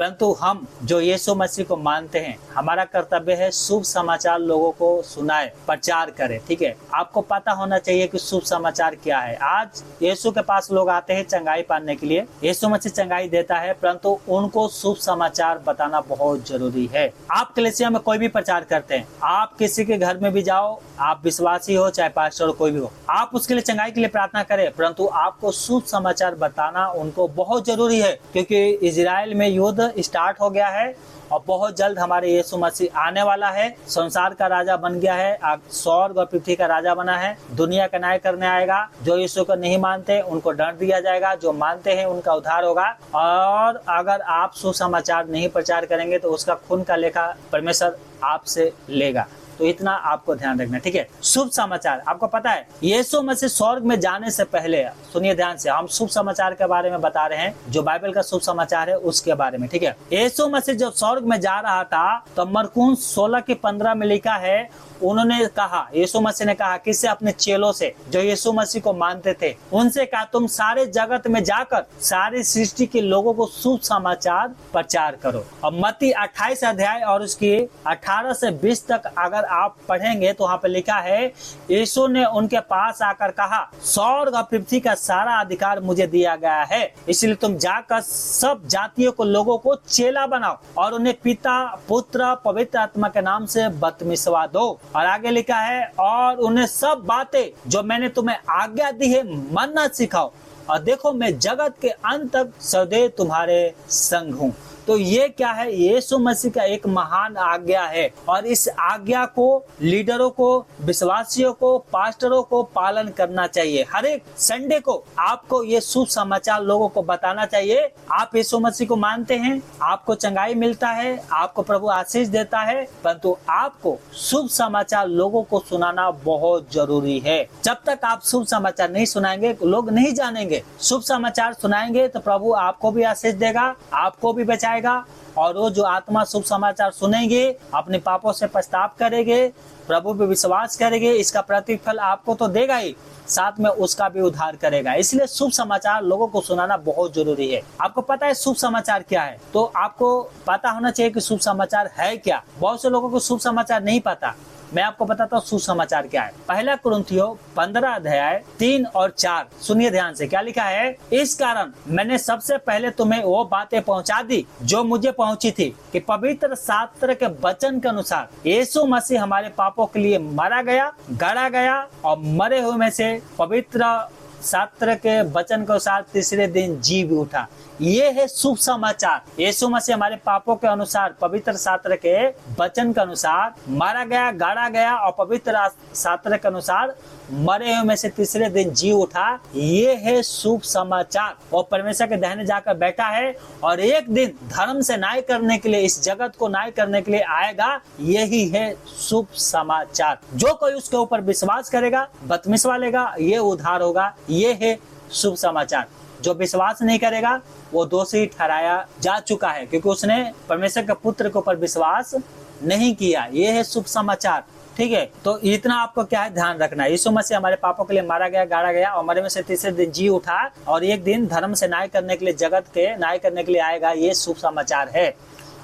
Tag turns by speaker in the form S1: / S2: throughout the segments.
S1: परंतु हम जो यीशु मसीह को मानते हैं, हमारा कर्तव्य है शुभ समाचार लोगों को सुनाए, प्रचार करें। ठीक है, आपको पता होना चाहिए कि शुभ समाचार क्या है। आज यीशु के पास लोग आते हैं चंगाई पाने के लिए, यीशु मसीह चंगाई देता है, परंतु उनको शुभ समाचार बताना बहुत जरूरी है। आप कलीसिया में कोई भी प्रचार करते हैं, आप किसी के घर में भी जाओ, आप विश्वासी हो चाहे पास्टर हो, कोई भी हो, आप उसके लिए चंगाई के लिए प्रार्थना करें, परंतु आपको शुभ समाचार बताना उनको बहुत जरूरी है, क्योंकि इजराइल में युद्ध स्टार्ट हो गया है और बहुत जल्द हमारे यीशु मसीह आने वाला है। संसार का राजा बन गया है, स्वर्ग और पृथ्वी का राजा बना है, दुनिया का न्याय करने आएगा। जो यीशु को नहीं मानते उनको दंड दिया जाएगा, जो मानते हैं उनका उद्धार होगा। और अगर आप सुसमाचार नहीं प्रचार करेंगे तो उसका खून का लेखा परमेश्वर आपसे लेगा। तो इतना आपको ध्यान रखना। ठीक है, शुभ समाचार आपको पता है, यीशु मसीह स्वर्ग में जाने से पहले, सुनिए ध्यान से, हम शुभ समाचार के बारे में बता रहे हैं, जो बाइबल का शुभ समाचार है उसके बारे में। ठीक है, यीशु मसीह जब स्वर्ग में जा रहा था तो मरकुस 16:15 में लिखा है, उन्होंने कहा, यीशु मसीह ने कहा किससे? अपने चेलों से, जो यीशु मसीह को मानते थे, उनसे कहा तुम सारे जगत में जाकर सारी सृष्टि के लोगों को शुभ समाचार प्रचार करो। और मत्ती 28 अध्याय और उसकी 18 से 20 तक अगर आप पढ़ेंगे तो वहाँ पे लिखा है, यीशु ने उनके पास आकर कहा, स्वर्ग और पृथ्वी का सारा अधिकार मुझे दिया गया है, इसलिए तुम जाकर सब जातियों को, लोगों को चेला बनाओ और उन्हें पिता, पुत्र, पवित्र आत्मा के नाम से बपतिस्मा दो। और आगे लिखा है, और उन्हें सब बातें जो मैंने तुम्हें आज्ञा दी है मानना सिखाओ, और देखो मैं जगत के अंत तक सदैव तुम्हारे संग हूँ। तो ये क्या है? यीशु मसीह का एक महान आज्ञा है, और इस आज्ञा को लीडरों को, विश्वासियों को, पास्टरों को पालन करना चाहिए। हर एक संडे को आपको ये शुभ समाचार लोगों को बताना चाहिए। आप यीशु मसीह को मानते हैं, आपको चंगाई मिलता है, आपको प्रभु आशीष देता है, परंतु आपको शुभ समाचार लोगों को सुनाना बहुत जरूरी है। जब तक आप शुभ समाचार नहीं सुनाएंगे लोग नहीं जानेंगे। शुभ समाचार सुनाएंगे तो प्रभु आपको भी आशीष देगा, आपको भी बचाएगा, और वो जो आत्मा शुभ समाचार सुनेंगे अपने पापों से पछतावा करेंगे, प्रभु पे विश्वास करेंगे, इसका प्रतिफल आपको तो देगा ही, साथ में उसका भी उद्धार करेगा। इसलिए शुभ समाचार लोगों को सुनाना बहुत जरूरी है। आपको पता है शुभ समाचार क्या है? तो आपको पता होना चाहिए कि शुभ समाचार है क्या। बहुत से लोगों को शुभ समाचार नहीं पता। मैं आपको बताता हूँ शुभ समाचार क्या है। पहला कुरिन्थियों 15 अध्याय 3 और 4 सुनिए ध्यान से, क्या लिखा है? इस कारण मैंने सबसे पहले तुम्हें वो बातें पहुंचा दी जो मुझे पहुंची थी, कि पवित्र शास्त्र के वचन के अनुसार यीशु मसीह हमारे पापों के लिए मारा गया, गड़ा गया, और मरे हुए में से पवित्र शास्त्र के वचन के अनुसार तीसरे दिन जी भी उठा। ये है शुभ समाचार। यीशु मसीह हमारे पापों के अनुसार, पवित्र शास्त्र के वचन के अनुसार मारा गया, गाड़ा गया, और पवित्र शास्त्र के अनुसार मरे हुए में से तीसरे दिन जी उठा। ये है शुभ समाचार। वो परमेश्वर के दाहिने जाकर बैठा है, और एक दिन धर्म से न्याय करने के लिए, इस जगत को न्याय करने के लिए आएगा। यही है शुभ समाचार। जो कोई उसके ऊपर विश्वास करेगा, बपतिस्मा लेगा, ये उद्धार होगा। ये है शुभ समाचार। जो विश्वास नहीं करेगा वो दोषी ठहराया जा चुका है, क्योंकि उसने परमेश्वर के पुत्र के ऊपर विश्वास नहीं किया। ये है शुभ समाचार। ठीक है, तो इतना आपको क्या है ध्यान रखना है। यीशु मसीह हमारे पापों के लिए मारा गया, गाड़ा गया, और मरे में से तीसरे दिन जी उठा, और एक दिन धर्म से न्याय करने के लिए, जगत के न्याय करने के लिए आएगा। ये शुभ समाचार है।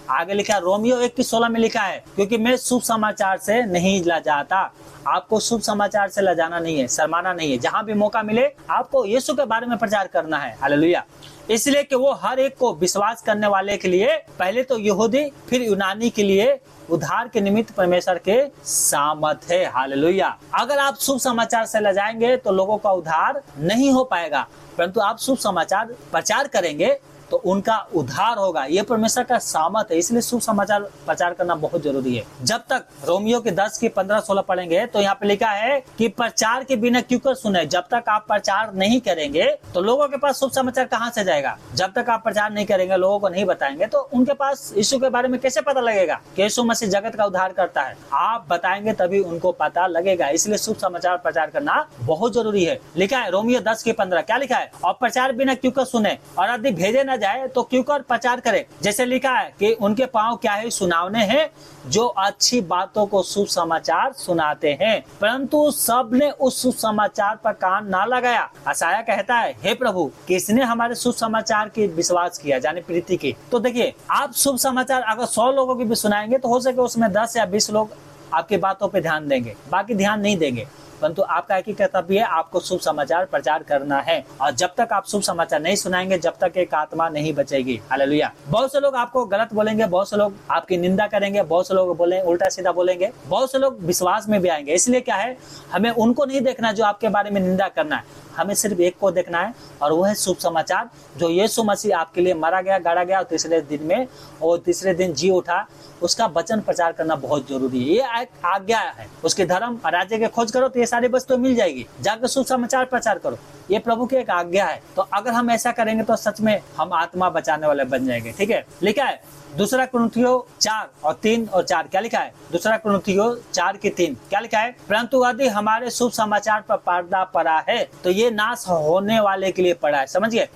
S1: आगे लिखा है रोमियो 1:16 में लिखा है, क्योंकि मैं शुभ समाचार से नहीं लजाता। आपको शुभ समाचार से लजाना नहीं है, शर्माना नहीं है। जहां भी मौका मिले आपको यीशु के बारे में प्रचार करना है। हालेलुया। इसलिए कि वो हर एक को विश्वास करने वाले के लिए, पहले तो यहूदी फिर यूनानी के लिए उद्धार के निमित्त परमेश्वर के सामर्थ है। हालेलुया। अगर आप शुभ समाचार से लजाएंगे तो लोगों का उद्धार नहीं हो पाएगा, परंतु आप शुभ समाचार प्रचार करेंगे तो उनका उद्धार होगा। ये परमेश्वर का सामर्थ है। इसलिए शुभ समाचार प्रचार करना बहुत जरूरी है। जब तक रोमियो के 10:15-16 पढ़ेंगे तो यहाँ पे लिखा है कि प्रचार के बिना क्यों कर सुने। जब तक आप प्रचार नहीं करेंगे तो लोगों के पास शुभ समाचार कहाँ से जाएगा? जब तक आप प्रचार नहीं करेंगे, लोगों को नहीं बताएंगे, तो उनके पास यीशु के बारे में कैसे पता लगेगा कि यीशु मसीह जगत का उद्धार करता है? आप बताएंगे तभी उनको पता लगेगा। इसलिए शुभ समाचार प्रचार करना बहुत जरूरी है। लिखा है रोमियो 10:15, क्या लिखा है? और प्रचार बिना क्यों कर सुने, और यदि भेजे न जाए तो क्यों कर प्रचार करे। जैसे लिखा है कि उनके पांव क्या है, सुनावने हैं, जो अच्छी बातों को सुसमाचार सुनाते हैं, परंतु सबने उस सुसमाचार पर कान ना लगाया। यशायाह कहता है, हे प्रभु, किसने हमारे सुसमाचार की विश्वास किया, यानी प्रीति की। तो देखिए, आप शुभ समाचार अगर 100 लोगों की भी सुनाएंगे तो हो सके उसमें 10 या 20 लोग आपकी बातों पे ध्यान देंगे, बाकी ध्यान नहीं देंगे। परंतु आपका एक ही कर्तव्य है, आपको शुभ समाचार प्रचार करना है। और जब तक आप शुभ समाचार नहीं सुनाएंगे, जब तक एक आत्मा नहीं बचेगी। हालेलुया। बहुत से लोग आपको गलत बोलेंगे, बहुत से लोग आपकी निंदा करेंगे, बहुत से लोग बोले उल्टा सीधा बोलेंगे, बहुत से लोग विश्वास में भी आएंगे। इसलिए क्या है, हमें उनको नहीं देखना जो आपके बारे में निंदा करना है, हमें सिर्फ एक को देखना है, और वो है शुभ समाचार, जो यीशु मसीह आपके लिए मारा गया, गाड़ा गया और तीसरे दिन जी उठा, उसका वचन प्रचार करना बहुत जरूरी है। ये एक आज्ञा है। उसके धर्म और राज्य के खोज करो तो ये सारी वस्तुएं मिल जाएगी, जाकर शुभ समाचार प्रचार करो, ये प्रभु की एक आज्ञा है। तो अगर हम ऐसा करेंगे तो सच में हम आत्मा बचाने वाले बन जाएंगे। ठीक है, लिखा है 2 कुरिन्थियों 4:3-4, क्या लिखा है? 2 कुरिन्थियों 4:3 क्या लिखा है? परंतु यदि हमारे शुभ समाचार पर पर्दा पड़ा है तो ये नाश होने वाले के लिए पड़ा है। समझिए,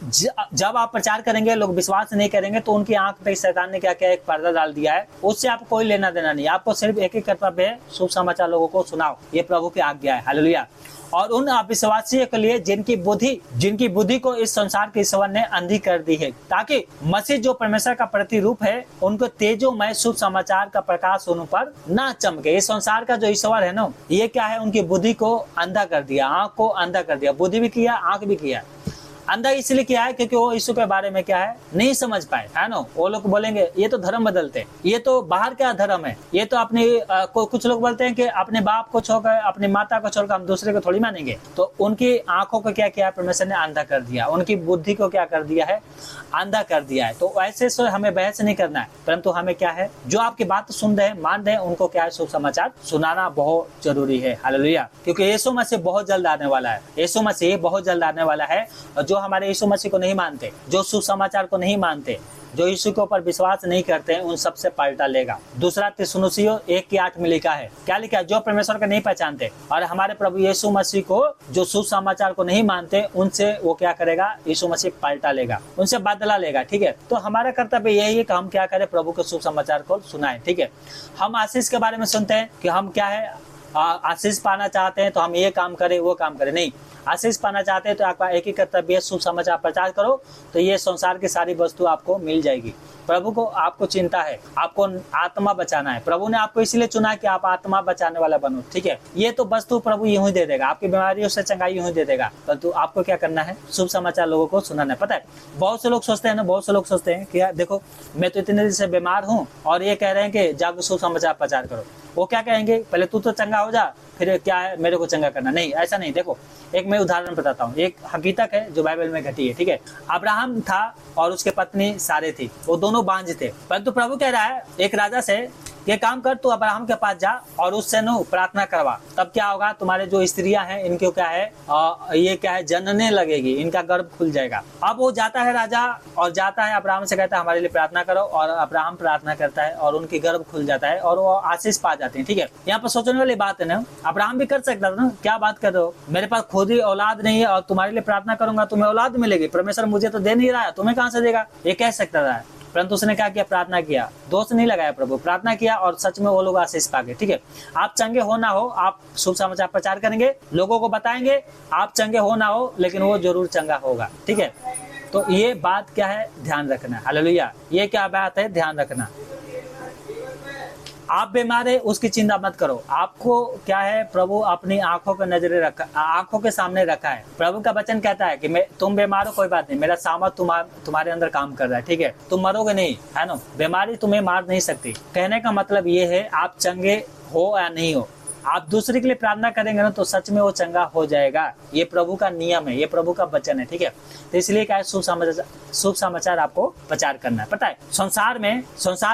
S1: जब आप प्रचार करेंगे, लोग विश्वास नहीं करेंगे, तो उनकी आंख पे शैतान ने क्या किया, एक पर्दा डाल दिया है। उससे आपको कोई लेना देना नहीं, आपको सिर्फ एक ही कर्तव्य है, शुभ समाचार लोगों को सुनाओ। ये प्रभु की आज्ञा है। हालेलुया। और उन अविश्वासियों के लिए जिनकी बुद्धि को इस संसार के ईश्वर ने अंधी कर दी है, ताकि मसीह जो परमेश्वर का प्रतिरूप है, उनको तेजोमय शुभ समाचार का प्रकाश उन पर ना चमके। इस संसार का जो ईश्वर है ना, ये क्या है, उनकी बुद्धि को अंधा कर दिया, आंख को अंधा कर दिया। बुद्धि भी किया, आंख भी किया। अंधा इसलिए किया है क्योंकि वो यीशु के बारे में क्या है, नहीं समझ पाए, है ना। वो लोग बोलेंगे ये तो धर्म बदलते, ये तो बाहर का धर्म है, ये तो अपने कुछ लोग बोलते हैं कि अपने बाप को छोड़कर, अपनी माता को छोड़कर हम दूसरे को थोड़ी मानेंगे। तो उनकी आंखों को क्या किया, परमेश्वर ने अंधा कर दिया, उनकी बुद्धि को क्या कर दिया है, अंधा कर दिया है। तो ऐसे से हमें बहस नहीं करना है, परंतु हमें क्या है, जो आपकी बात सुन रहे हैं, मान रहे हैं, उनको क्या है, शुभ समाचार सुनाना बहुत जरूरी है। हालेलुया। क्योंकि यीशु मसीह बहुत जल्द आने वाला है, यीशु मसीह बहुत जल्द आने वाला है। और जो हमारे यीशु मसीह को नहीं मानते, जो सुसमाचार को नहीं मानते, जो यीशु के ऊपर विश्वास नहीं करते हैं, उन सबसे पलटा लेगा। 2 थिस्सलुनीसियों 1:8 में लिखा है, क्या लिखा है, जो परमेश्वर को नहीं पहचानते और हमारे प्रभु यीशु मसीह को, जो सुसमाचार को नहीं मानते, उनसे वो क्या करेगा, यीशु मसीह पलटा लेगा, उनसे बदला लेगा। ठीक है, तो हमारा कर्तव्य यही है कि हम क्या करें, प्रभु के सुसमाचार को सुनाएं। ठीक है, हम आशीष के बारे में सुनते हैं कि हम क्या है, आशीष पाना चाहते हैं तो हम ये काम करें, वो काम करें, नहीं। आशीष पाना चाहते हैं तो आपका एक ही कर्तव्य है, शुभ समाचार प्रचार करो, तो ये संसार की सारी वस्तु आपको मिल जाएगी। प्रभु को आपको चिंता है, आपको आत्मा बचाना है। प्रभु ने आपको इसलिए चुना कि आप आत्मा बचाने वाला बनो। ठीक है, ये तो वस्तु प्रभु यूं ही दे देगा, आपकी बीमारियों से चंगाई यूं ही दे देगा, परंतु आपको क्या करना है, शुभ समाचार लोगों को सुनाना है। पता है, बहुत से लोग सोचते हैं ना, बहुत से लोग सोचते हैं कि यार देखो, मैं तो इतने दिन से बीमार हूँ और ये कह रहे हैं कि जागो शुभ समाचार प्रचार करो। वो क्या कहेंगे, पहले तू तो चंगा हो जा, फिर क्या है मेरे को चंगा करना। नहीं, ऐसा नहीं। देखो, एक मैं उदाहरण बताता हूँ, एक हकीकत है जो बाइबल में घटी है। ठीक है, अब्राहम था और उसके पत्नी सारे थी, वो दोनों बांझ थे, परंतु प्रभु कह रहा है एक राजा से, ये काम कर, तू अब्राहम के पास जा और उससे नो प्रार्थना करवा, तब क्या होगा, तुम्हारे जो स्त्रियां हैं इनको क्या है, ये क्या है, जनने लगेगी, इनका गर्भ खुल जाएगा। अब वो जाता है राजा, और जाता है अब्राहम से कहता है हमारे लिए प्रार्थना करो, और अब्राहम प्रार्थना करता है और उनकी गर्भ खुल जाता है और वो आशीष पा जाते हैं। ठीक है, यहाँ पर सोचने वाली बात है ना, अब्राहम भी कर सकता था ना, क्या बात कर रहे हो, मेरे पास खुद ही औलाद नहीं है और तुम्हारे लिए प्रार्थना करूंगा तुम्हें औलाद मिलेगी, परमेश्वर मुझे तो दे नहीं रहा है, तुम्हें कहां से देगा, ये कह सकता था। परंतु उसने क्या किया, प्रार्थना किया, दोष नहीं लगाया, प्रभु प्रार्थना किया और सच में वो लोग आशीष पा गए। ठीक है, आप चंगे हो ना हो, आप शुभ समाचार प्रचार करेंगे, लोगों को बताएंगे, आप चंगे हो ना हो, लेकिन वो जरूर चंगा होगा। ठीक है, तो ये बात क्या है, ध्यान रखना। हालेलुया, ये क्या बात है, ध्यान रखना। आप बीमार है उसकी चिंता मत करो, आपको क्या है, प्रभु अपनी आंखों के नजरे रखा, आंखों के सामने रखा है। प्रभु का वचन कहता है कि तुम बीमार हो, कोई बात नहीं, मेरा सामर्थ तुम्हारे अंदर काम कर रहा है। ठीक है, तुम मरोगे नहीं, है ना, बीमारी तुम्हें मार नहीं सकती। कहने का मतलब ये है, आप चंगे हो या नहीं हो, आप दूसरे के लिए प्रार्थना करेंगे ना, तो सच में वो चंगा हो जाएगा। ये प्रभु का नियम है, ये प्रभु का वचन है। ठीक है, तो इसलिए क्या है, शुभ समाचार आपको प्रचार करना है। पता है, संसार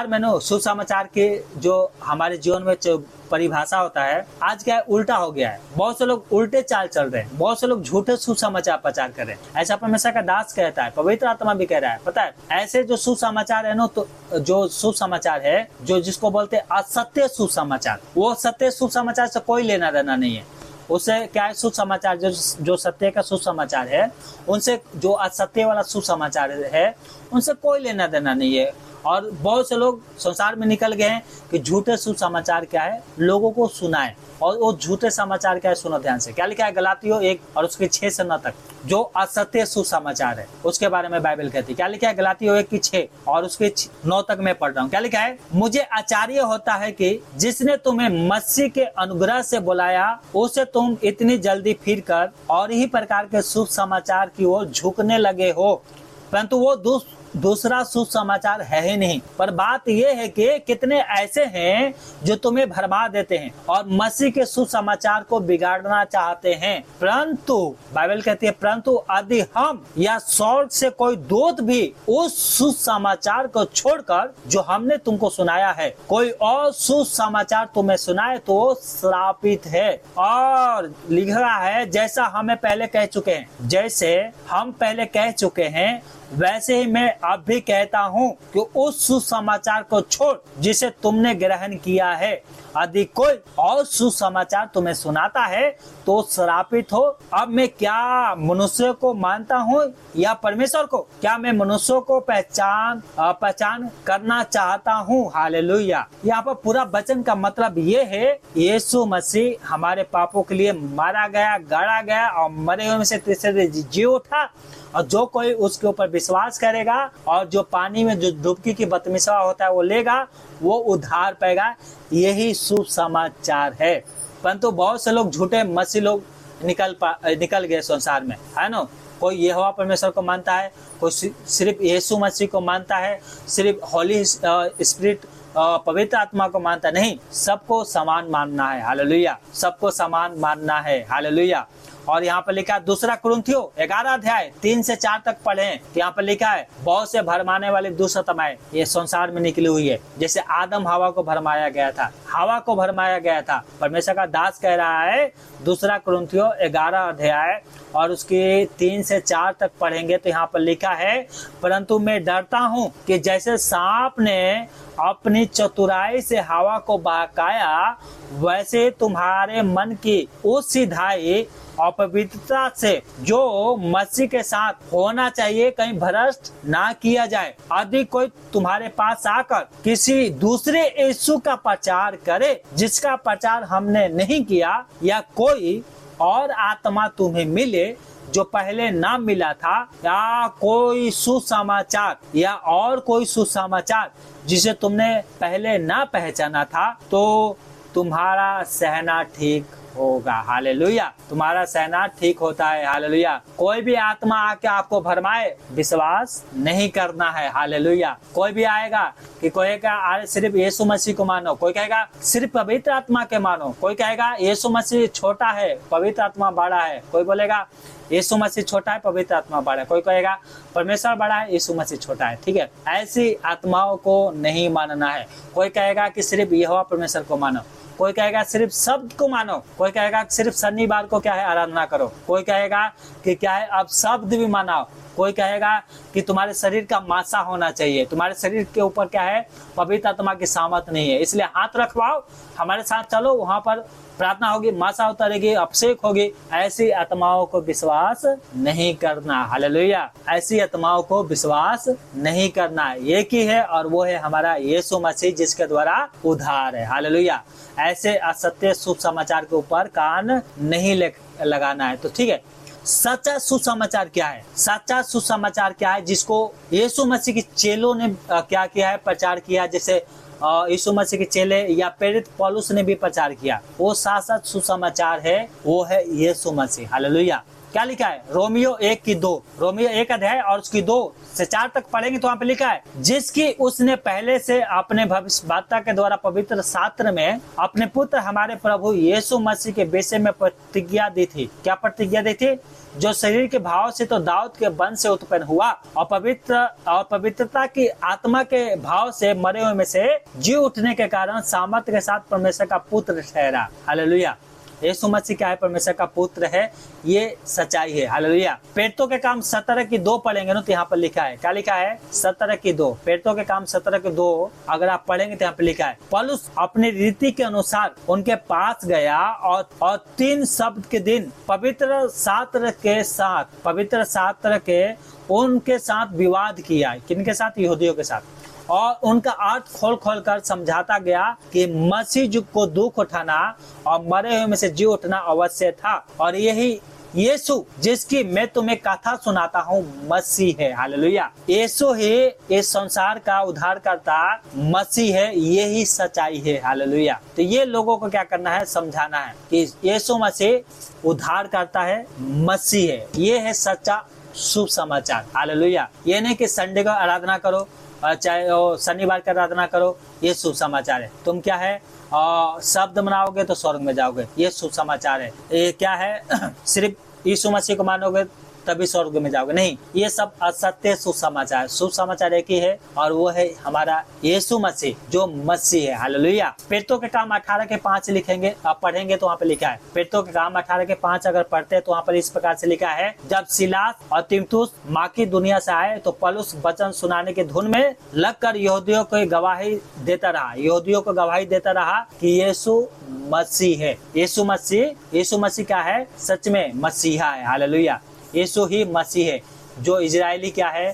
S1: में ना शुभ समाचार के जो हमारे जीवन में जो परिभाषा होता है, आज क्या है, उल्टा हो गया है। बहुत से लोग उल्टे चाल चल रहे हैं, बहुत से लोग झूठे सुसमाचार प्रचार कर रहे हैं। ऐसा परमेश्वर का दास कहता है, पवित्र आत्मा भी कह रहा है। पता है, ऐसे जो सुसमाचार है ना, तो जो सुसमाचार है, जो जिसको बोलते हैं असत्य सुसमाचार, वो सत्य सुसमाचार से कोई लेना देना नहीं है। उससे क्या है, सुसमाचार जो सत्य का सुसमाचार है, उनसे जो असत्य वाला सुसमाचार है उनसे कोई लेना देना नहीं है। और बहुत से लोग संसार में निकल गए हैं कि झूठे सुसमाचार क्या है लोगों को सुनाए। और वो झूठे समाचार क्या है, सुनो ध्यान से, क्या लिखा है गलातियों 1 और उसके 6 से 9 तक, जो असत्य सुसमाचार है उसके बारे में बाइबल कहती है। क्या लिखा है गलातियों 1 की 6 और उसके 9 तक मैं पढ़ रहा हूँ। क्या लिखा है, मुझे आश्चर्य होता है कि जिसने तुम्हें मसीह के अनुग्रह से बुलाया उसे तुम इतनी जल्दी फिर कर और ही प्रकार के शुभ समाचार की ओर झुकने लगे हो, परंतु वो दूसरा सुसमाचार है ही नहीं। पर बात यह है कि कितने ऐसे हैं जो तुम्हें भरमा देते हैं और मसीह के सुसमाचार को बिगाड़ना चाहते हैं। परंतु बाइबल कहती है, परंतु यदि हम या स्वर्ग से कोई दूत भी उस सुसमाचार को छोड़कर जो हमने तुमको सुनाया है कोई और सुसमाचार तुम्हें सुनाए तो वो श्रापित है। और लिखा है, जैसा हम पहले कह चुके हैं वैसे ही मैं अब भी कहता हूँ कि उस सुसमाचार को छोड़ जिसे तुमने ग्रहण किया है। यदि कोई और सुसमाचार तुम्हें सुनाता है तो श्रापित हो। अब मैं क्या मनुष्य को मानता हूँ या परमेश्वर को? क्या मैं मनुष्यों को पहचान करना चाहता हूँ? हालेलुया। यहाँ पर पूरा वचन का मतलब ये है, यीशु मसीह हमारे पापों के लिए मारा गया, गाड़ा गया और मरे हुए में से तीसरे दिन जी उठा। और जो कोई उसके ऊपर विश्वास करेगा और जो पानी में जो डुबकी की बपतिस्मा होता है वो लेगा, वो उद्धार पाएगा। यही शुभ समाचार है। परंतु बहुत से लोग झूठे मसीह लोग निकल गए संसार में, है ना। कोई यहोवा परमेश्वर को मानता है, कोई सिर्फ यीशु मसीह को मानता है, सिर्फ होली स्पिरिट पवित्र आत्मा को मानता नहीं। सबको समान मानना है। हालेलुया। सबको समान मानना है। हालेलुया। और यहाँ पर लिखा है 2 कुरिन्थियों 11 अध्याय 3 से 4 तक पढ़ें। यहाँ पर लिखा है, बहुत से भरमाने वाले दुष्टतमाएं ये संसार में निकली हुई है। जैसे आदम हवा को भरमाया गया था, परमेश्वर का दास कह रहा है 2 कुरिन्थियों 11 अध्याय और उसके 3 से 4 तक पढ़ेंगे तो यहाँ पर लिखा है, परंतु मैं डरता हूँ कि जैसे सांप ने अपनी चतुराई से हवा को बहकाया, वैसे तुम्हारे मन की उस सिधाई और पवित्रता से जो मसीह के साथ होना चाहिए कहीं भ्रष्ट ना किया जाए। यदि कोई तुम्हारे पास आकर किसी दूसरे यीशु का प्रचार करे जिसका प्रचार हमने नहीं किया, या कोई और आत्मा तुम्हें मिले जो पहले ना मिला था, या कोई सुसमाचार जिसे तुमने पहले ना पहचाना था, तो तुम्हारा सहना ठीक होगा। हालेलुया। तुम्हारा सहना ठीक होता है। हालेलुया। कोई भी आत्मा आके आपको भरमाए, विश्वास नहीं करना है। हालेलुया। कोई भी आएगा कि कोई कहेगा सिर्फ यीशु मसीह को मानो, कोई कहेगा सिर्फ पवित्र आत्मा के मानो, कोई कहेगा यीशु मसीह छोटा है पवित्र आत्मा बड़ा है, कोई बोलेगा यीशु मसीह छोटा है पवित्र आत्मा बड़ा है, कोई कहेगा परमेश्वर बड़ा है यीशु मसीह छोटा है। ठीक है, ऐसी आत्माओं को नहीं मानना है। कोई कहेगा कि सिर्फ यहोवा परमेश्वर को मानो, कोई कहेगा सिर्फ शब्द को मानो, कोई कहेगा सिर्फ शनिवार को क्या है आराधना करो, कोई कहेगा कि क्या है अब शब्द भी मनाओ, कोई कहेगा कि तुम्हारे शरीर का मासा होना चाहिए, तुम्हारे शरीर के ऊपर क्या है पवित्र आत्मा की सामर्थ नहीं है, इसलिए हाथ रखवाओ, हमारे साथ चलो, वहां पर प्रार्थना होगी, मासा उतरेगी, अभिषेक होगी। ऐसी आत्माओं को विश्वास नहीं करना। हालेलुया। ऐसी आत्माओं को विश्वास नहीं करना। एक ही है और वो है हमारा यीशु मसीह, जिसके द्वारा उद्धार है। हालेलुया। ऐसे असत्य शुभ समाचार के ऊपर कान नहीं लगाना है। तो ठीक है, सच्चा सुसमाचार क्या है? सच्चा सुसमाचार क्या है जिसको यीशु मसीह के चेलों ने क्या किया है, प्रचार किया, जैसे यीशु मसीह के चेले या प्रेरित पौलुस ने भी प्रचार किया। वो साथ सुसमाचार है, वो है यीशु मसीह। हालेलुया। क्या लिखा है? रोमियो 1 की 2, रोमियो 1 अध्याय और उसकी 2 से 4 तक पढ़ेंगे तो वहाँ पे लिखा है, जिसकी उसने पहले से अपने भविष्यवक्ता के द्वारा पवित्र शास्त्र में अपने पुत्र हमारे प्रभु यीशु मसीह के विषय में प्रतिज्ञा दी थी। क्या प्रतिज्ञा दी थी? जो शरीर के भाव से तो दाऊद के वंश से उत्पन्न हुआ और पवित्रता की आत्मा के भाव से मरे हुए में से जी उठने के कारण सामर्थ्य के साथ परमेश्वर का पुत्र ठहरा। हालेलुया। यीशु मसीह क्या है, परमेश्वर का पुत्र है, ये सच्चाई है। हालेलुया। पेटों के काम 17:2 पढ़ेंगे ना तो यहाँ पर लिखा है, क्या लिखा है, 17:2। पेटों के काम 17:2 अगर आप पढ़ेंगे तो यहाँ पर लिखा है, पौलुस अपनी रीति के अनुसार उनके पास गया और 3 शब्द के दिन पवित्र शास्त्र के उनके साथ विवाद किया। किनके साथ? यहूदियों के साथ। और उनका अर्थ खोल खोल कर समझाता गया कि मसीह को दुख उठाना और मरे हुए में से जी उठना अवश्य था, और यही यीशु जिसकी मैं तुम्हें कथा सुनाता हूँ मसीह है। हालेलुया। यीशु ही इस संसार का उद्धारकर्ता मसीह है, यही सच्चाई है। हालेलुया। तो ये लोगों को क्या करना है, समझाना है कि यीशु मसीह उद्धार करता है, मसीह है, ये है सच्चा शुभ समाचार। हालेलुया। ये नहीं कि संडे को आराधना करो, चाहे शनिवार का आराधना करो, ये शुभ समाचार है। तुम क्या है, शब्द मनाओगे तो स्वर्ग में जाओगे, ये शुभ समाचार है। ये क्या है, सिर्फ यीशु मसीह को मानोगे तभी स्वर्ग में जाओगे, नहीं, ये सब असत्य शुभ समाचार। शुभ समाचार एक ही है, और वो है हमारा यीशु मसीह जो मसीह है। हालेलुया। पेटों के काम 18:5 लिखेंगे, आप पढ़ेंगे तो वहाँ पे लिखा है, पेटों के काम 18:5 अगर पढ़ते हैं तो वहाँ पर इस प्रकार से लिखा है, जब सिलास और तीमुथियुस माकी दुनिया से आए तो पौलुस वचन सुनाने की धुन में लगकर यहूदियों को गवाही देता रहा कि यीशु मसीह है। यीशु मसीह क्या है, सच में मसीहा है। हालेलुया। यीशु ही मसीह है, जो इजरायली क्या है,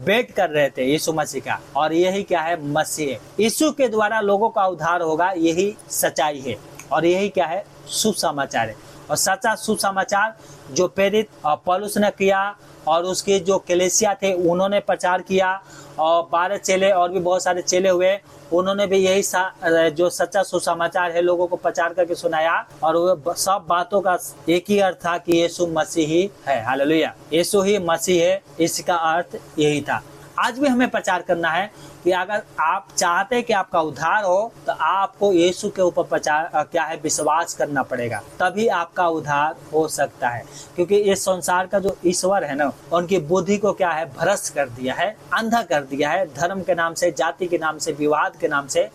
S1: वेट कर रहे थे यीशु मसीह का, और यही क्या है, मसीह है। यीशु के द्वारा लोगों का उद्धार होगा, यही सच्चाई है, और यही क्या है, शुभ समाचार है। और सच्चा शुभ समाचार जो प्रेरित पौलुस ने किया, और उसके जो कलीसिया थे उन्होंने प्रचार किया, और 12 चेले और भी बहुत सारे चेले हुए, उन्होंने भी यही जो सच्चा सुसमाचार है लोगों को प्रचार करके सुनाया, और वो सब बातों का एक ही अर्थ था कि यीशु मसीह ही है। हालेलुया। यीशु ही मसीह है, इसका अर्थ यही था। आज भी हमें प्रचार करना है कि अगर आप चाहते हैं कि आपका उद्धार हो तो आपको यीशु के ऊपर प्रचार क्या है, विश्वास करना पड़ेगा, तभी आपका उद्धार हो सकता है। क्योंकि इस संसार का जो ईश्वर है ना, उनकी बुद्धि को क्या है, भ्रष्ट कर दिया है, अंधा कर दिया है, धर्म के नाम से, जाति के नाम से, विवाद के नाम से,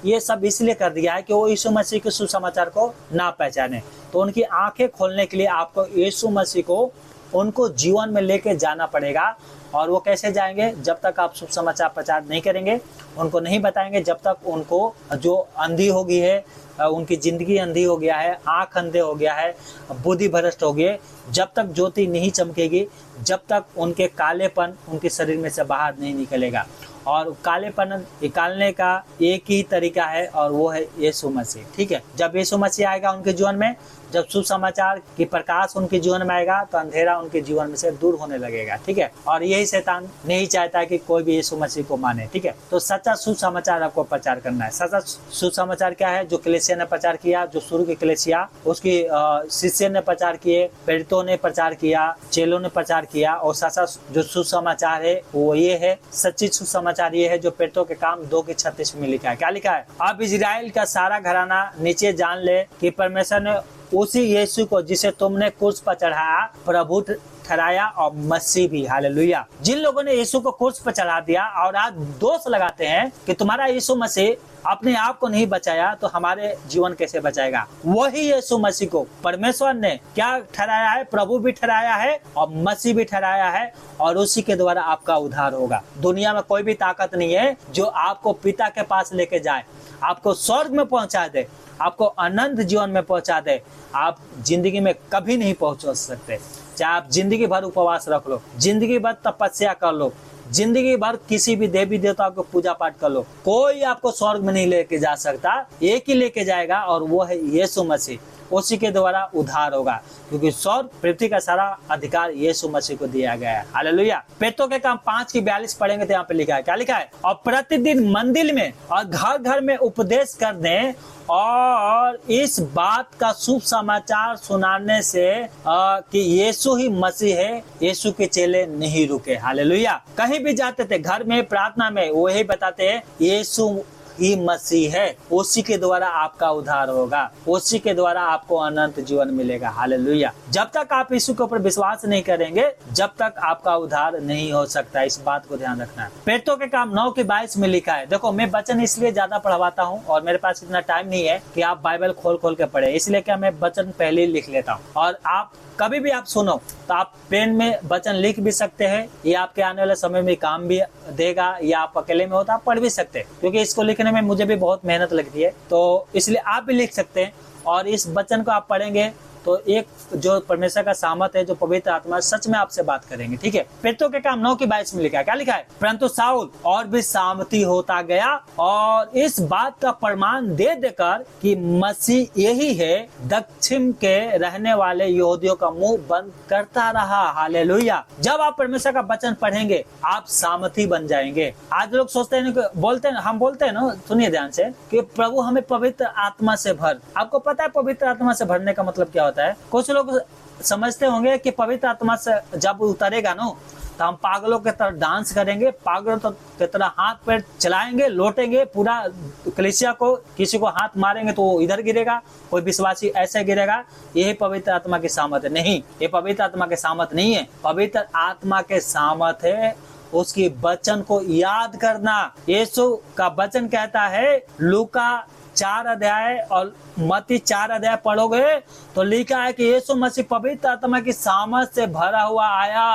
S1: ये सब इसलिए कर दिया है कि वो यीशु मसीह के सुसमाचार को ना पहचाने। तो उनकी आंखें खोलने के लिए आपको यीशु मसीह को उनको जीवन में लेके जाना पड़ेगा। और वो कैसे जाएंगे, जब तक आप शुभ समाचार प्रचार नहीं करेंगे, उनको नहीं बताएंगे, जब तक उनको जो अंधी हो गई है, उनकी जिंदगी अंधी हो गया है, आंख अंधे हो गया है, बुद्धि भ्रष्ट हो गई, जब तक ज्योति नहीं चमकेगी, जब तक उनके कालेपन उनके शरीर में से बाहर नहीं निकलेगा। और कालेपन निकालने का एक ही तरीका है, और वो है यीशु मसीह। ठीक है। जब यीशु मसीह आएगा उनके जीवन में, जब शुभ समाचार की प्रकाश उनके जीवन में आएगा, तो अंधेरा उनके जीवन में से दूर होने लगेगा। ठीक है। और यही शैतान नहीं चाहता कि कोई भी यीशु मसीह को माने। ठीक है। तो सच्चा शुभ समाचार आपको प्रचार करना है। सच्चा शुभ समाचार क्या है, जो कलीसिया ने प्रचार किया, जो शुरू की कलीसिया, उसकी शिष्य ने प्रचार किए, प्रेरितों ने प्रचार किया, चेलों ने प्रचार किया। और सच्चा जो सुसमाचार है वो ये है, सच्ची सुसमाचार ये है जो प्रेरितों के काम 2:36 में लिखा है। क्या लिखा है, अब इजराइल का सारा घराना नीचे जान ले कि परमेश्वर ने उसी यीशु को जिसे तुमने क्रूस पर चढ़ाया प्रभु ठहराया और मसीह भी। हालेलुया। जिन लोगों ने यीशु को क्रूस पर चढ़ा दिया और आज दोष लगाते हैं कि तुम्हारा यीशु मसीह अपने आप को नहीं बचाया तो हमारे जीवन कैसे बचाएगा, वही यीशु मसीह को परमेश्वर ने क्या ठहराया है, प्रभु भी ठहराया है और मसीह भी ठहराया है, और उसी के द्वारा आपका उद्धार होगा। दुनिया में कोई भी ताकत नहीं है जो आपको पिता के पास लेके जाए, आपको स्वर्ग में पहुंचा दे, आपको अनंत जीवन में पहुंचा दे। आप जिंदगी में कभी नहीं पहुंच सकते, चाहे आप जिंदगी भर उपवास रख लो, जिंदगी भर तपस्या कर लो, जिंदगी भर किसी भी देवी देवता को पूजा पाठ कर लो, कोई आपको स्वर्ग में नहीं लेके जा सकता। एक ही लेके जाएगा, और वो है यीशु मसीह। उसी के द्वारा उद्धार होगा, क्योंकि स्वर्ग पृथ्वी का सारा अधिकार यीशु मसीह को दिया गया है। हालेलुया। पेटों के काम 5:42 पढ़ेंगे तो यहाँ पे लिखा है, क्या लिखा है, और प्रतिदिन मंदिर में और घर घर में उपदेश करने और इस बात का शुभ समाचार सुनाने से कि यीशु ही मसीह है, यीशु के चेले नहीं रुके। हालेलुया। कहीं भी जाते थे, घर में, प्रार्थना में, वही बताते हैं यीशु ही मसीह है, उसी के द्वारा आपका उद्धार होगा, उसी के द्वारा आपको अनंत जीवन मिलेगा। हालेलुया। जब तक आप यीशु के ऊपर विश्वास नहीं करेंगे, जब तक आपका उद्धार नहीं हो सकता। इस बात को ध्यान रखना है। पेटों के काम 9:22 में लिखा है। देखो, मैं वचन इसलिए ज्यादा पढ़वाता हूँ और मेरे पास इतना टाइम नहीं है कि आप बाइबल खोल खोल के पढ़े, इसलिए क्या मैं वचन पहले ही लिख लेता हूँ। और आप कभी भी आप सुनो तो आप पेन में वचन लिख भी सकते हैं, ये आपके आने वाले समय में काम भी देगा, या आप अकेले में हो तो आप पढ़ भी सकते हैं, क्योंकि इसको लिखने में मुझे भी बहुत मेहनत लगती है, तो इसलिए आप भी लिख सकते हैं। और इस वचन को आप पढ़ेंगे तो एक जो परमेश्वर का सामर्थ है, जो पवित्र आत्मा सच में आपसे बात करेंगे। ठीक है, पेटों के काम 9:22 में लिखा है। क्या लिखा है? परंतु शाऊल और भी सामर्थी होता गया और इस बात का प्रमाण दे देकर कि मसीह यही है, दक्षिण के रहने वाले यहूदियों का मुंह बंद करता रहा। हालेलुया। जब आप परमेश्वर का वचन पढ़ेंगे, आप सामर्थी बन जाएंगे। आज लोग सोचते हैं, हम बोलते हैं ना, सुनिए ध्यान से, कि प्रभु हमें पवित्र आत्मा से भर। आपको पता है पवित्र आत्मा से भरने का मतलब क्या होता है? कुछ लोग समझते होंगे कि पवित्र आत्मा से जब उतरेगा ना, तो हम पागलों के तरह डांस करेंगे, पागलों के तरह हाथ पैर चलाएंगे, लौटेंगे, पूरा कलीसिया को, किसी को हाथ मारेंगे तो वो इधर गिरेगा, कोई विश्वासी ऐसे गिरेगा। यही पवित्र आत्मा की सामर्थ है? नहीं, ये पवित्र आत्मा के सामर्थ नहीं है। पवित्र आत्मा के सामर्थ है उसकी वचन को याद करना। यीशु का वचन कहता है, लूका 4 अध्याय और मत्ती 4 अध्याय पढ़ोगे तो लिखा है कि यीशु मसीह पवित्र आत्मा की सामर्थ से भरा हुआ आया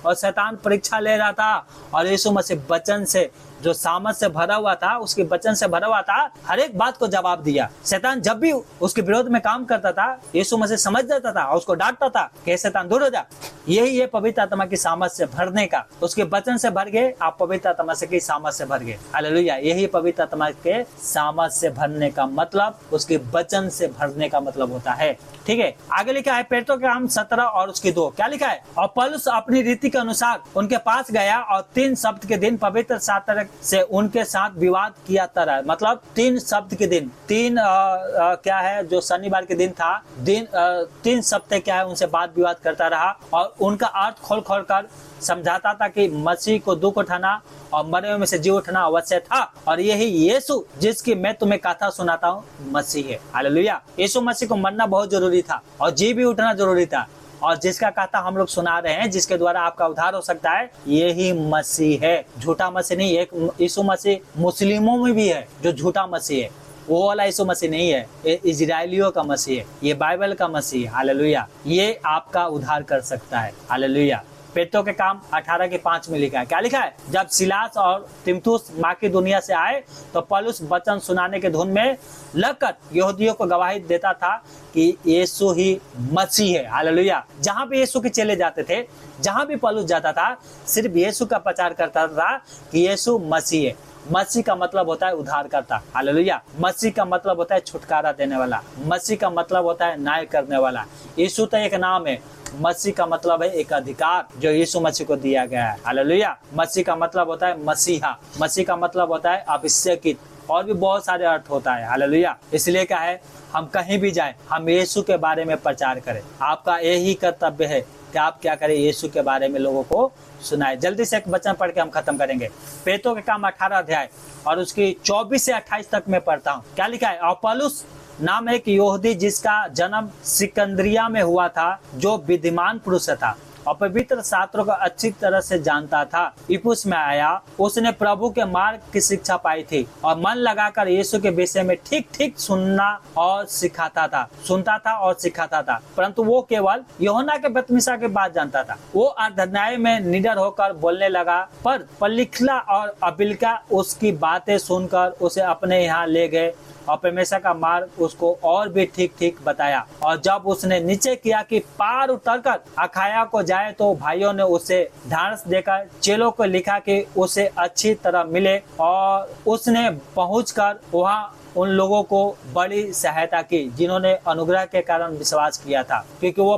S1: और शैतान परीक्षा ले रहा था, और यीशु मसीह वचन से, जो सामर्थ से भरा हुआ था, उसके वचन से भरा हुआ था, हर एक बात को जवाब दिया। शैतान जब भी उसके विरोध में काम करता था, यीशु मसीह समझ जाता था और उसको डांटता था कि शैतान दूर हो जा। यही है पवित्र आत्मा की सामर्थ से भरने का। उसके वचन से भर गए, आप पवित्र आत्मा से की सामर्थ से भर गए। हालेलुया। यही पवित्र आत्मा के सामर्थ से भरने का मतलब, उसके वचन से भरने का मतलब होता है। ठीक है, आगे लिखा है पेटों के काम 17 और उसकी 2। क्या लिखा है? और पौलुस अपनी रीति के अनुसार उनके पास गया और 3 शब्द के दिन पवित्र शास्त्र से उनके साथ विवाद किया तरह। मतलब 3 शब्द के दिन, 3 क्या है, जो शनिवार के दिन था, 3 सप्ताह क्या है, उनसे बात विवाद करता रहा और उनका अर्थ खोल खोल कर समझाता था कि मसीह को दुख उठाना और मरे हुए में से जी उठना अवश्य था, और यही यीशु जिसकी मैं तुम्हें कथा सुनाता हूँ मसीह है। हालेलुया। यीशु मसीह को मरना बहुत जरूरी था और जी भी उठना जरूरी था, और जिसका कथा हम लोग सुना रहे हैं, जिसके द्वारा आपका उद्धार हो सकता है, यही मसीह है। झूठा मसीह नहीं। एक यीशु मसीह मुस्लिमों में भी है जो झूठा मसीह है, वो वाला यीशु मसीह नहीं है, ये इजरायलियों का मसीह है, ये बाइबल का मसीह है। हालेलुया। ये आपका उद्धार कर सकता है। हालेलुया। पेटों के काम 18:5 में लिखा है। क्या लिखा है? जब सिलास और तिमुथियुस बाकी दुनिया से आए तो पौलुस वचन सुनाने के धुन में लगकर यहूदियों को गवाही देता था कि यीशु ही मसीह है। हालेलुया। जहां भी यीशु के चेले जाते थे, जहां भी पौलुस जाता था, सिर्फ यीशु का प्रचार करता था कि यीशु मसीह है। मसीह का मतलब होता है उद्धार करता। हालेलुया। मसीह का मतलब होता है छुटकारा देने वाला। मसीह का मतलब होता है न्याय करने वाला। यीशु तो एक नाम है, मसीह का मतलब है एक अधिकार जो यीशु मसीह को दिया गया है। हालेलुया। मसीह का मतलब होता है मसीहा। मसीह का मतलब होता है अभिषेकित, और भी बहुत सारे अर्थ होता है। हालेलुया। इसलिए क्या है, हम कहीं भी जाएं, हम यीशु के बारे में प्रचार करें। आपका यही कर्तव्य है कि आप क्या करें, यीशु के बारे में लोगों को सुनाए। जल्दी से एक वचन पढ़ के हम खत्म करेंगे। पेटों के काम 18 अध्याय और उसकी 24 से 28 तक में पढ़ता हूँ। क्या लिखा है? और पौलुस नाम एक यहूदी जिसका जन्म सिकंदरिया में हुआ था, जो विद्वान पुरुष था और पवित्र शास्त्रों को अच्छी तरह से जानता था, इफुस में आया। उसने प्रभु के मार्ग की शिक्षा पाई थी और मन लगाकर यीशु के विषय में ठीक ठीक सुनता और सिखाता था। परंतु वो केवल यूहन्ना के बपतिस्मा के बाद जानता था। वो अर्धन्याय में निडर होकर बोलने लगा, पर पलिखला और अबिलका उसकी बातें सुनकर उसे अपने यहाँ ले गए और परमेश्वर का मार्ग उसको और भी ठीक ठीक बताया। और जब उसने निश्चय किया कि पार उतरकर अखाया को जाए, तो भाइयों ने उसे ढांढस देकर चेलों को लिखा कि उसे अच्छी तरह मिले, और उसने पहुंचकर वहां उन लोगों को बड़ी सहायता की जिन्होंने अनुग्रह के कारण विश्वास किया था, क्योंकि वो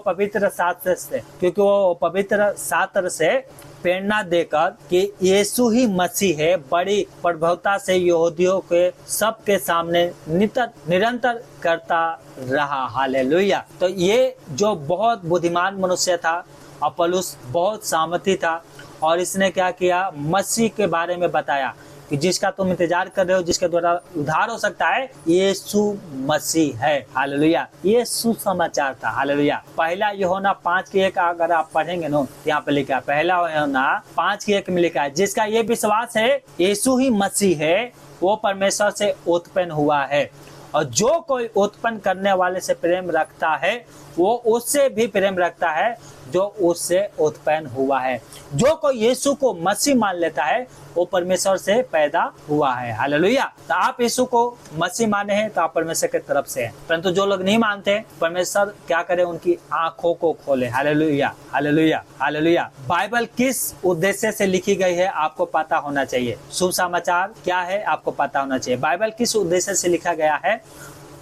S1: पवित्र शास्त्र से प्रेरणा देकर कि यीशु ही मसीह है, बड़ी प्रभुता से यहूदियों के सबके सामने निरंतर करता रहा। हालेलुया। तो ये जो बहुत बुद्धिमान मनुष्य था, अपोलोस बहुत सामर्थी था, और इसने क्या किया, मसीह के बारे में बताया कि जिसका तुम इंतजार कर रहे हो, जिसके द्वारा उद्धार हो सकता है, यीशु मसीह है। हालेलुया, ये सुसमाचार था। हालेलुया। पहला यूहन्ना 5:1 अगर आप पढ़ेंगे ना, यहाँ पे लिखा है, पहला यूहन्ना 5:1 में लिखा है, जिसका ये विश्वास है यीशु ही मसीह है, वो परमेश्वर से उत्पन्न हुआ है, और जो कोई उत्पन्न करने वाले से प्रेम रखता है वो उससे भी प्रेम रखता है जो उससे उत्पन्न हुआ है। जो कोई यीशु को मसीह मान लेता है वो परमेश्वर से पैदा हुआ है। हालेलुया। तो आप यीशु को मसीह माने हैं तो आप परमेश्वर की तरफ से हैं, परंतु जो लोग नहीं मानते, परमेश्वर क्या करे, उनकी आंखों को खोले। Hallelujah, hallelujah, hallelujah. बाइबल किस उद्देश्य से लिखी गई है आपको पता होना चाहिए। शुभ समाचार क्या है आपको पता होना चाहिए। बाइबल किस उद्देश्य से लिखा गया है।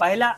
S1: पहला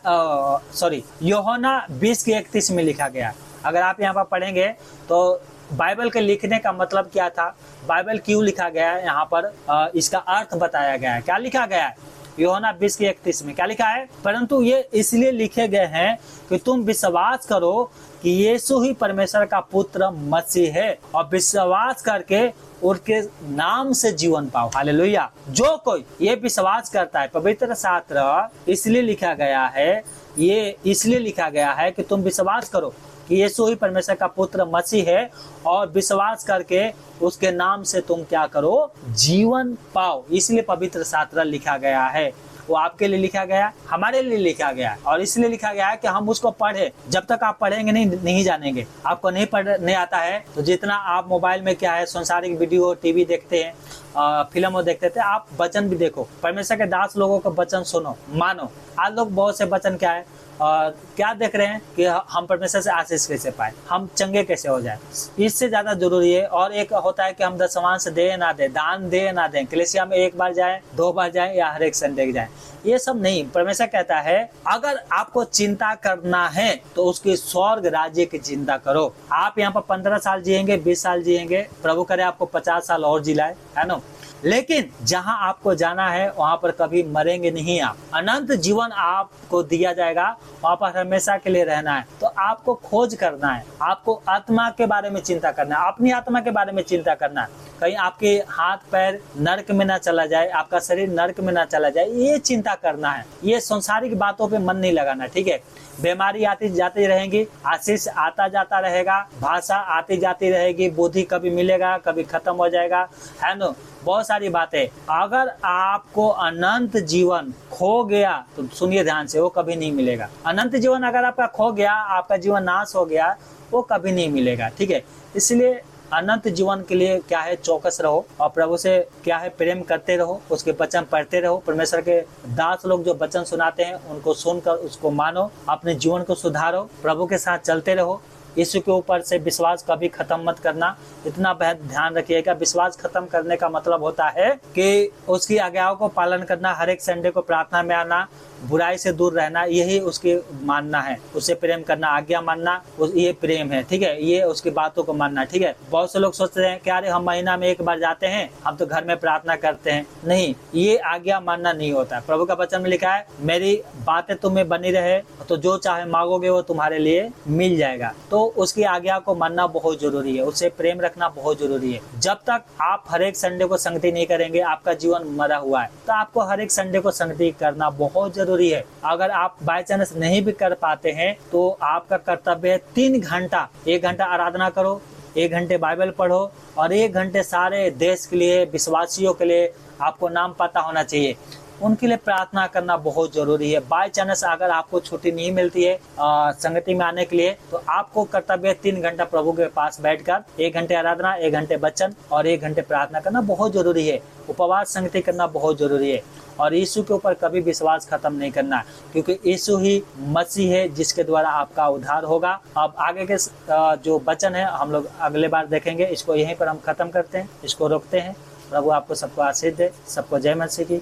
S1: यूहन्ना 20:31 में लिखा गया। अगर आप यहाँ पर पढ़ेंगे तो बाइबल के लिखने का मतलब क्या था, बाइबल क्यों लिखा गया है, यहाँ पर इसका अर्थ बताया गया है। क्या लिखा गया है यूहन्ना 20:31 में, क्या लिखा है, परंतु ये इसलिए लिखे गए हैं कि तुम विश्वास करो कि यीशु ही परमेश्वर का पुत्र मसीह है, और विश्वास करके उनके नाम से जीवन पाओ। हालेलुया। जो कोई ये विश्वास करता है, पवित्र शास्त्र इसलिए लिखा गया है, ये इसलिए लिखा गया है कि तुम विश्वास करो कि यीशु ही परमेश्वर का पुत्र मसीह है, और विश्वास करके उसके नाम से तुम क्या करो, जीवन पाओ। इसलिए पवित्र शास्त्र लिखा गया है। वो आपके लिए लिखा गया, हमारे लिए लिखा गया, और इसलिए लिखा गया है कि हम उसको पढ़े। जब तक आप पढ़ेंगे नहीं जानेंगे। आपको नहीं पढ़ने आता है तो जितना आप मोबाइल में क्या है, संसारिक वीडियो टीवी देखते हैं, फिल्म देखते थे, आप वचन भी देखो, परमेश्वर के दास लोगों का वचन सुनो, मानो। आज लोग बहुत से वचन क्या है, क्या देख रहे हैं कि हम परमेश्वर से आशीष कैसे पाए, हम चंगे कैसे हो जाए, इससे ज्यादा जरूरी है। और एक होता है कि हम दशमांश दे ना दे, दान दे ना दें, कलीसिया में 1 बार जाए, 2 बार जाए, या हर एक संडे जाए, ये सब नहीं। परमेश्वर कहता है अगर आपको चिंता करना है तो उसकी स्वर्ग राज्य की चिंता करो। आप यहाँ पर 15 साल जिएंगे, 20 साल जिएंगे, प्रभु करे आपको 50 साल और जिलाए, है ना, लेकिन जहां आपको जाना है वहां पर कभी मरेंगे नहीं आप। अनंत जीवन आपको दिया जाएगा, वहां पर हमेशा के लिए रहना है। तो आपको खोज करना है, आपको आत्मा के बारे में चिंता करना है, अपनी आत्मा के बारे में चिंता करना है, कहीं आपके हाथ पैर नरक में ना चला जाए, आपका शरीर नरक में ना चला जाए, ये चिंता करना है। ये संसारिक बातों पे मन नहीं लगाना, ठीक है। बीमारी आती जाती रहेंगी, आशीष आता जाता रहेगा, भाषा आती जाती रहेगी, बुद्धि कभी मिलेगा कभी खत्म हो जाएगा, है ना, बहुत सारी बातें। अगर आपको अनंत जीवन खो गया तो सुनिए ध्यान से, वो कभी नहीं मिलेगा। अनंत जीवन अगर आपका खो गया, आपका जीवन नाश हो गया, वो कभी नहीं मिलेगा, ठीक है। इसलिए अनंत जीवन के लिए क्या है, चौकस रहो, और प्रभु से क्या है, प्रेम करते रहो, उसके वचन पढ़ते रहो। परमेश्वर के दास लोग जो वचन सुनाते हैं उनको सुनकर उसको मानो, अपने जीवन को सुधारो, प्रभु के साथ चलते रहो। यीशु के ऊपर से विश्वास कभी खत्म मत करना। इतना ध्यान रखिएगा, विश्वास खत्म करने का मतलब होता है कि उसकी आज्ञाओं को पालन करना, हर एक संडे को प्रार्थना में आना, बुराई से दूर रहना, यही उसके मानना है। उसे प्रेम करना, आज्ञा मानना, ये प्रेम है, ठीक है। ये उसकी बातों को मानना, ठीक है। बहुत से लोग सोचते हैं कि अरे हम महीना में 1 बार जाते हैं, हम तो घर में प्रार्थना करते हैं। नहीं, ये आज्ञा मानना नहीं होता है। प्रभु का वचन में लिखा है मेरी बातें तुम्हें बनी रहे तो जो चाहे मांगोगे वो तुम्हारे लिए मिल जाएगा। तो उसकी आज्ञा को मानना बहुत जरूरी है, उससे प्रेम रखना बहुत जरूरी है। जब तक आप हर एक संडे को संगति नहीं करेंगे, आपका जीवन मरा हुआ है। तो आपको हर एक संडे को संगति करना बहुत जरूरी है। अगर आप बाय चांस नहीं भी कर पाते हैं तो आपका कर्तव्य है 3 घंटा, 1 घंटा आराधना करो, 1 घंटे बाइबल पढ़ो, और 1 घंटे सारे देश के लिए, विश्वासियों के लिए, आपको नाम पता होना चाहिए, उनके लिए प्रार्थना करना बहुत जरूरी है। बाय चांस अगर आपको छुट्टी नहीं मिलती है संगति में आने के लिए, तो आपको कर्तव्य है 3 घंटा प्रभु के पास बैठकर 1 घंटे आराधना, 1 घंटे वचन और 1 घंटे प्रार्थना करना बहुत जरूरी है। उपवास संगति करना बहुत जरूरी है, और यीशु के ऊपर कभी विश्वास खत्म नहीं करना, क्योंकि यीशु ही मसीह है जिसके द्वारा आपका उद्धार होगा। अब आगे के जो वचन है हम लोग अगले बार देखेंगे। इसको यहीं पर हम खत्म करते हैं, इसको रोकते हैं। प्रभु आपको सबको आशीष दे। सबको जय मसीह की।